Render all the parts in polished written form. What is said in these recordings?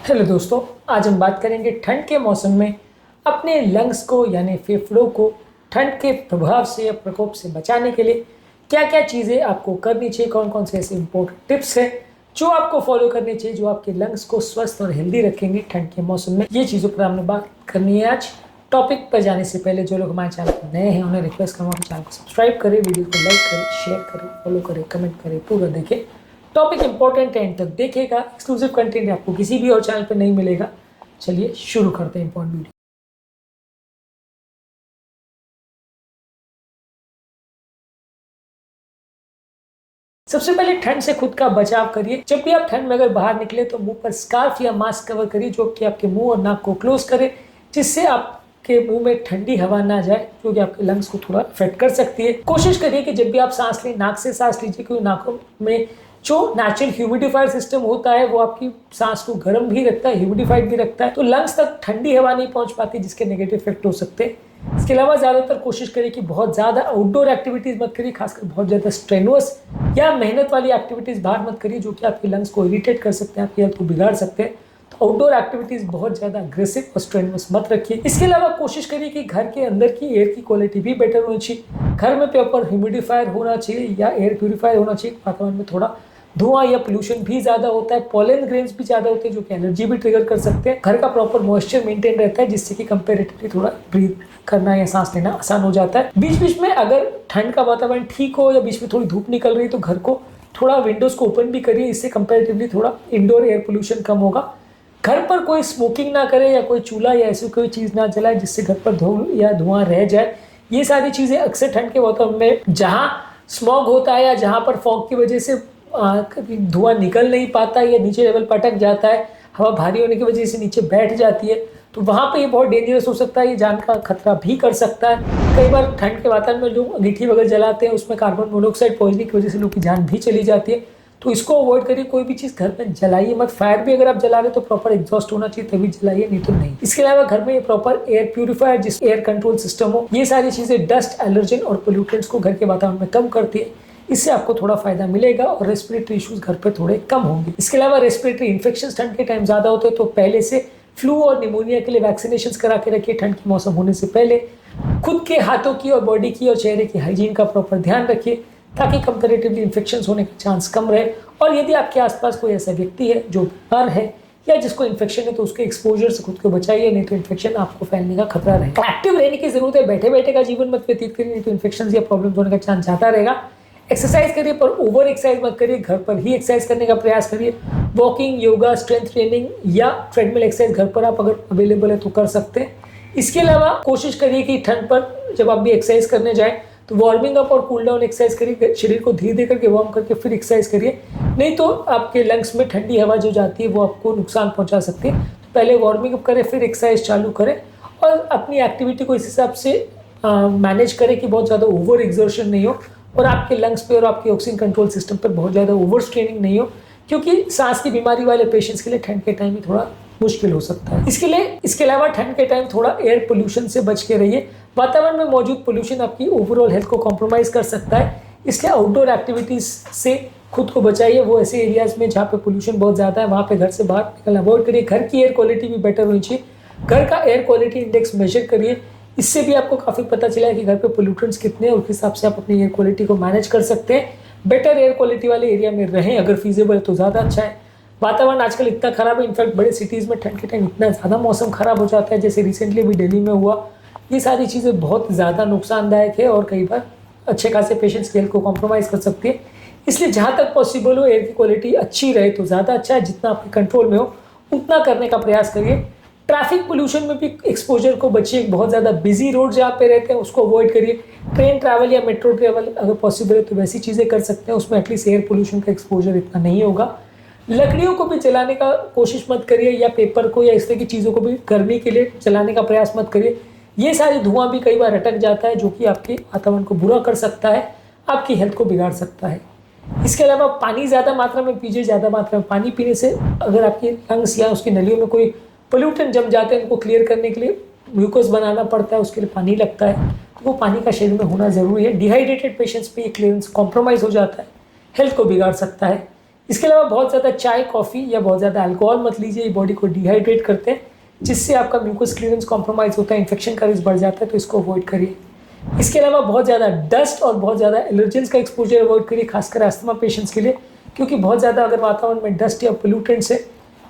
Hello दोस्तों, आज हम बात करेंगे ठंड के मौसम में अपने लंग्स को यानी फेफड़ों को ठंड के प्रभाव से या प्रकोप से बचाने के लिए क्या क्या चीज़ें आपको करनी चाहिए, कौन कौन से ऐसे इंपॉर्टेंट टिप्स हैं जो आपको फॉलो करनी चाहिए जो आपके लंग्स को स्वस्थ और हेल्दी रखेंगे ठंड के मौसम में। ये चीज़ों पर हमने बात करनी है आज। टॉपिक पर जाने से पहले जो लोग हमारे चैनल पर नए हैं उन्हें रिक्वेस्ट करूँगा चैनल को सब्सक्राइब करें, वीडियो को लाइक करें, शेयर करें, फॉलो करें, कमेंट करें, पूरा देखें। टॉपिक इंपॉर्टेंट है, एंड तक देखेगा। एक्सक्लूसिव कंटेंट आपको किसी भी और चैनल पर नहीं मिलेगा। चलिए शुरू करते हैं इंपॉर्टेंट वीडियो। सबसे पहले ठंड से खुद का बचाव करिए। जब भी आप ठंड में अगर बाहर निकले तो मुंह पर स्कार्फ या मास्क कवर करिए जो कि आपके मुंह और नाक को क्लोज करे, जिससे आपके मुंह में ठंडी हवा ना जाए जो कि आपके लंग्स को थोड़ा अफेक्ट कर सकती है। कोशिश करिए कि जब भी आप सांस लें नाक से सांस लीजिए, क्योंकि नाकों में जो नेचुरल ह्यूमिडिफायर सिस्टम होता है वो आपकी सांस को गर्म भी रखता है, ह्यूमिडिफाइड भी रखता है, तो लंग्स तक ठंडी हवा नहीं पहुंच पाती जिसके नेगेटिव इफेक्ट हो सकते हैं। इसके अलावा ज़्यादातर कोशिश करिए कि बहुत ज़्यादा आउटडोर एक्टिविटीज़ मत करिए, खासकर बहुत ज़्यादा स्ट्रेनुअस या मेहनत वाली एक्टिविटीज़ बाहर मत करिए जो कि आपके लंग्स को इरिटेट कर सकते हैं, आपकी हेल्थ को बिगाड़ सकते हैं। तो आउटडोर एक्टिविटीज़ बहुत ज़्यादा अग्रेसिव और स्ट्रेनुअस मत रखिए। इसके अलावा कोशिश करिए कि घर के अंदर की एयर की क्वालिटी भी बेटर होनी चाहिए। घर में प्रॉपर ह्यूमिडिफायर होना चाहिए या एयर प्यूरीफायर होना चाहिए। वातावरण में थोड़ा धुआं या पोल्यूशन भी ज़्यादा होता है, पॉलन ग्रेन्स भी ज़्यादा होते हैं जो कि एलर्जी भी ट्रिगर कर सकते हैं। घर का प्रॉपर मॉइस्चर मेंटेन रहता है जिससे कि कंपेरेटिवली थोड़ा ब्रीथ करना या सांस लेना आसान हो जाता है। बीच बीच में अगर ठंड का वातावरण ठीक हो या बीच में थोड़ी धूप निकल रही है तो घर को थोड़ा विंडोज़ को ओपन भी करिए, इससे कंपेरेटिवली थोड़ा इंडोर एयर पोल्यूशन कम होगा। घर पर कोई स्मोकिंग ना करे या कोई चूल्हा या ऐसी कोई चीज़ ना जलाए जिससे घर पर धूल या धुआं रह जाए। ये सारी चीज़ें अक्सर ठंड के वातावरण में जहाँ स्मॉग होता है या जहाँ पर फॉग की वजह से धुआं निकल नहीं पाता या नीचे लेवल पर अटक जाता है, हवा भारी होने की वजह से नीचे बैठ जाती है, तो वहाँ पे ये बहुत डेंजरस हो सकता है, ये जान का खतरा भी कर सकता है। कई बार ठंड के वातावरण में लोग अंगीठी वगैरह जलाते हैं, उसमें कार्बन मोनोऑक्साइड पॉइजनिंग की वजह से लोग की जान भी चली जाती है। तो इसको अवॉइड करिए। कोई भी चीज़ घर में जलाइए मत। फायर भी अगर आप जला रहे तो प्रॉपर एग्जॉस्ट होना चाहिए तभी जलाइए, नहीं तो नहीं। इसके अलावा घर में प्रॉपर एयर प्यूरीफायर जिस एयर कंट्रोल सिस्टम हो, ये सारी चीज़ें डस्ट, एलर्जन और पोल्यूटेंट्स को घर के वातावरण में कम करती है। इससे आपको थोड़ा फायदा मिलेगा और रेस्पिरेटरी इश्यूज घर पे थोड़े कम होंगे। इसके अलावा रेस्पिरेटरी इन्फेक्शंस ठंड के टाइम ज़्यादा होते हैं तो पहले से फ्लू और निमोनिया के लिए वैक्सीनेशंस करा के रखिए। ठंड के मौसम होने से पहले खुद के हाथों की और बॉडी की और चेहरे की हाइजीन का प्रॉपर ध्यान रखिए ताकि कंपेरेटिवली इन्फेक्शंस होने का चांस कम रहे। और यदि आपके आसपास कोई ऐसा व्यक्ति है जो बीमार है या जिसको इन्फेक्शन है तो उसके एक्सपोजर से खुद को बचाइए, नहीं तो इन्फेक्शन आपको फैलने का खतरा रहेगा। एक्टिव रहने की जरूरत है, बैठे बैठे का जीवन मत व्यतीत करिए, नहीं तो इन्फेक्शन या प्रॉब्लम होने का चांस ज़्यादा रहेगा। एक्सरसाइज करिए पर ओवर एक्सरसाइज मत करिए, घर पर ही एक्सरसाइज करने का प्रयास करिए। वॉकिंग, योगा, स्ट्रेंथ ट्रेनिंग या ट्रेडमिल एक्सरसाइज घर पर आप अगर अवेलेबल है तो कर सकते हैं। इसके अलावा कोशिश करिए कि ठंड पर जब आप भी एक्सरसाइज करने जाएं तो वार्मिंग अप और कूल डाउन एक्सरसाइज करिए। शरीर को धीरे धीरे करके वार्म करके फिर एक्सरसाइज करिए, नहीं तो आपके लंग्स में ठंडी हवा जो जाती है वो आपको नुकसान पहुंचा सकती है। तो पहले वार्मिंग अप करें फिर एक्सरसाइज चालू करें और अपनी एक्टिविटी को इस हिसाब से मैनेज करें कि बहुत ज़्यादा ओवर एक्सर्शन नहीं हो और आपके लंग्स पे और आपके ऑक्सीजन कंट्रोल सिस्टम पर बहुत ज़्यादा ओवर स्ट्रेनिंग नहीं हो, क्योंकि सांस की बीमारी वाले पेशेंट्स के लिए ठंड के टाइम में थोड़ा मुश्किल हो सकता है। इसके अलावा ठंड के टाइम थोड़ा एयर पोल्यूशन से बच के रहिए। वातावरण में मौजूद पोल्यूशन आपकी ओवरऑल हेल्थ को कॉम्प्रोमाइज़ कर सकता है, इसलिए आउटडोर एक्टिविटीज़ से खुद को बचाइए। वो ऐसे एरियाज़ में जहाँ पे पोल्यूशन बहुत ज़्यादा है वहाँ पे घर से बाहर निकलना अवॉइड करिए। घर की एयर क्वालिटी भी बेटर होनी चाहिए। घर का एयर क्वालिटी इंडेक्स मेजर करिए, इससे भी आपको काफ़ी पता चला है कि घर पे पोल्यूटेंट्स कितने हैं, उस हिसाब से आप अपनी एयर क्वालिटी को मैनेज कर सकते हैं। बेटर एयर क्वालिटी वाले एरिया में रहें, अगर फीजेबल है तो ज़्यादा अच्छा है। वातावरण आजकल इतना खराब है, इनफैक्ट बड़े सिटीज़ में ठंड के टाइम इतना ज़्यादा मौसम खराब हो जाता है, जैसे रिसेंटली भी दिल्ली में हुआ। ये सारी चीज़ें बहुत ज़्यादा नुकसानदायक है और कई बार अच्छे खासे पेशेंट्स की हेल्थ को कॉम्प्रोमाइज़ कर सकती है। इसलिए जहाँ तक पॉसिबल हो एयर की क्वालिटी अच्छी रहे तो ज़्यादा अच्छा है, जितना आपके कंट्रोल में हो उतना करने का प्रयास करिए। ट्रैफिक पोल्यूशन में भी एक्सपोजर को बचिए। बहुत ज़्यादा बिजी रोड जहाँ पे रहते हैं उसको अवॉइड करिए। ट्रेन ट्रैवल या मेट्रो ट्रैवल अगर पॉसिबल है तो वैसी चीज़ें कर सकते हैं, उसमें एटलीस्ट एयर पोल्यूशन का एक्सपोजर इतना नहीं होगा। लकड़ियों को भी जलाने का कोशिश मत करिए या पेपर को या इस तरह की चीज़ों को भी गर्मी के लिए जलाने का प्रयास मत करिए। ये सारी धुआं भी कई बार अटक जाता है जो कि आपके वातावरण को बुरा कर सकता है, आपकी हेल्थ को बिगाड़ सकता है। इसके अलावा पानी ज़्यादा मात्रा में पीजिए। ज़्यादा मात्रा में पानी पीने से अगर आपके लंग्स या उसकी नलियों में कोई पोल्यूटेंट जम जाते हैं उनको क्लियर करने के लिए ग्लूकोज बनाना पड़ता है, उसके लिए पानी लगता है, तो वो पानी का शरीर में होना ज़रूरी है। डिहाइड्रेटेड पेशेंट्स पे ये क्लियरेंस कॉम्प्रोमाइज़ हो जाता है, हेल्थ को बिगाड़ सकता है। इसके अलावा बहुत ज़्यादा चाय, कॉफ़ी या बहुत ज़्यादा अल्कोहल मत लीजिए, ये बॉडी को डिहाइड्रेट करते हैं, जिससे आपका म्यूकस क्लियरेंस कॉम्प्रोमाइज़ होता है, इन्फेक्शन का रिस्क बढ़ जाता है, तो इसको अवॉइड करिए। इसके अलावा बहुत ज़्यादा डस्ट और बहुत ज़्यादा एलर्जेंस का एक्सपोजर अवॉइड करिए, खासकर अस्थमा पेशेंट्स के लिए, क्योंकि बहुत ज़्यादा अगर वातावरण में डस्ट या पोल्यूटेंट्स है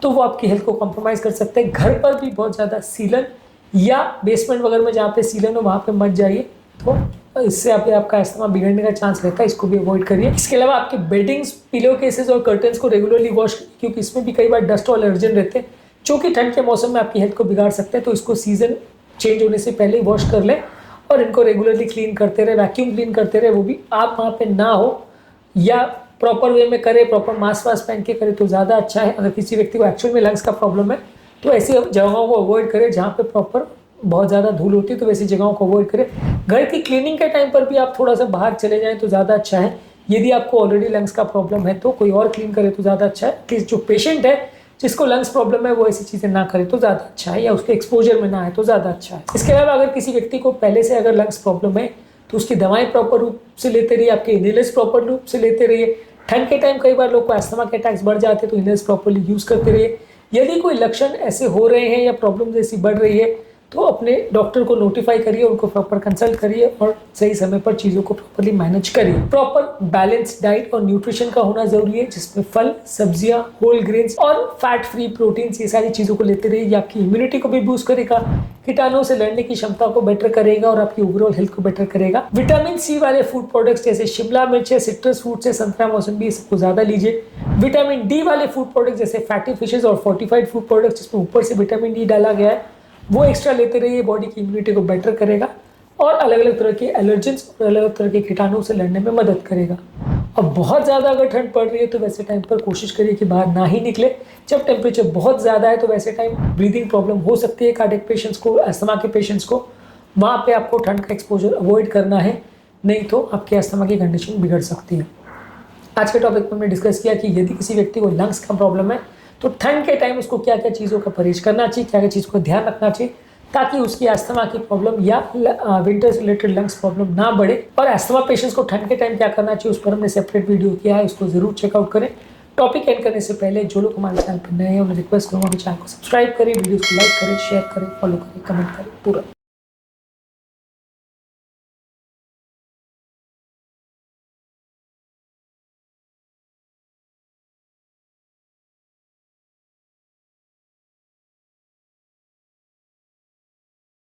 तो वो आपकी हेल्थ को कॉम्प्रोमाइज़ कर सकते हैं। घर पर भी बहुत ज़्यादा सीलन या बेसमेंट वगैरह में जहाँ पे सीलन हो वहाँ पे मत जाइए, तो इससे आपका अस्थमा बिगड़ने का चांस रहता है, इसको भी अवॉइड करिए। इसके अलावा आपके बेडिंग्स, पिलो केसेस और कर्टन्स को रेगुलरली वॉश करिए, क्योंकि इसमें भी कई बार डस्ट और एलर्जन रहते हैं जो कि ठंड के मौसम में आपकी हेल्थ को बिगाड़ सकते हैं, तो इसको सीजन चेंज होने से पहले ही वॉश कर लें और इनको रेगुलरली क्लीन करते रहे, वैक्यूम क्लीन करते रहे, वो भी आप वहाँ पे ना हो या प्रॉपर वे में करें, प्रॉपर मास्क वास्क पहन के करें तो ज़्यादा अच्छा है। अगर किसी व्यक्ति को एक्चुअल में लंग्स का प्रॉब्लम है तो ऐसी जगहों को अवॉइड करें जहाँ पे प्रॉपर बहुत ज़्यादा धूल होती है, तो वैसी जगहों को अवॉइड करें। घर की क्लीनिंग के टाइम पर भी आप थोड़ा सा बाहर चले जाएँ तो ज़्यादा अच्छा है। यदि आपको ऑलरेडी लंग्स का प्रॉब्लम है तो कोई और क्लीन करे तो ज़्यादा अच्छा है, कि जो पेशेंट है जिसको लंग्स प्रॉब्लम है वो ऐसी चीज़ें ना करे तो ज़्यादा अच्छा है, या उसके एक्सपोजर में ना आए तो ज़्यादा अच्छा है। इसके अलावा अगर किसी व्यक्ति को पहले से अगर लंग्स प्रॉब्लम है तो उसकी दवाएं प्रॉपर रूप से लेते रहिए, आपके इनहेलर्स प्रॉपर रूप से लेते रहिए। ठंड के टाइम कई बार लोग को अस्थमा के अटैक्स बढ़ जाते हैं, तो इनहेलर्स प्रॉपरली यूज़ करते रहिए। यदि कोई लक्षण ऐसे हो रहे हैं या प्रॉब्लम जैसी बढ़ रही है तो अपने डॉक्टर को नोटिफाई करिए, उनको प्रॉपर कंसल्ट करिए और सही समय पर चीज़ों को प्रॉपरली मैनेज करिए। प्रॉपर बैलेंस डाइट और न्यूट्रिशन का होना जरूरी है, जिसमें फल, सब्जियां, होल ग्रेन्स और फैट फ्री प्रोटीन्स, ये सारी चीज़ों को लेते रहिए। ये आपकी इम्यूनिटी को भी बूस्ट करेगा, कीटाणुओं से लड़ने की क्षमता को बेटर करेगा और आपकी ओवरऑल हेल्थ को बेटर करेगा। विटामिन सी वाले फूड प्रोडक्ट्स जैसे शिमला मिर्च है, सिट्रस फ्रूट्स है, संतरा, मौसम्बी, इसको ज़्यादा लीजिए। विटामिन डी वाले फूड प्रोडक्ट्स जैसे फैटी फिशेज और फोर्टिफाइड फूड प्रोडक्ट्स जिसमें ऊपर से विटामिन डी डाला गया है, वो एक्स्ट्रा लेते रहिए, बॉडी की इम्यूनिटी को बेटर करेगा और अलग अलग तरह के एलर्जेंस और अलग अलग तरह के कीटाणुओं से लड़ने में मदद करेगा। अब बहुत ज़्यादा अगर ठंड पड़ रही है तो वैसे टाइम पर कोशिश करिए कि बाहर ना ही निकले। जब टेम्परेचर बहुत ज़्यादा है तो वैसे टाइम ब्रीदिंग प्रॉब्लम हो सकती है कार्डियक पेशेंट्स को, अस्थमा के पेशेंट्स को, वहाँ पे आपको ठंड का एक्सपोजर अवॉइड करना है, नहीं तो आपके अस्थमा की कंडीशन बिगड़ सकती है। आज के टॉपिक में हमने डिस्कस किया कि यदि किसी व्यक्ति को लंग्स का प्रॉब्लम है तो ठंड के टाइम उसको क्या क्या चीज़ों का परहेज करना चाहिए, क्या क्या चीज़ को ध्यान रखना चाहिए, ताकि उसकी अस्थमा की प्रॉब्लम या विंटर से रिलेटेड लंग्स प्रॉब्लम ना बढ़े। और अस्थमा पेशेंट्स को ठंड के टाइम क्या करना चाहिए उस पर हमने सेपरेट वीडियो किया है, उसको जरूर चेकआउट करें। टॉपिक एंड करने से पहले जो लोग हमारे चैनल पर नए हैं उन्हें रिक्वेस्ट करूँगा कि चैनल को सब्सक्राइब करें, वीडियो को लाइक करें, शेयर करें, फॉलो करें, कमेंट करें, पूरा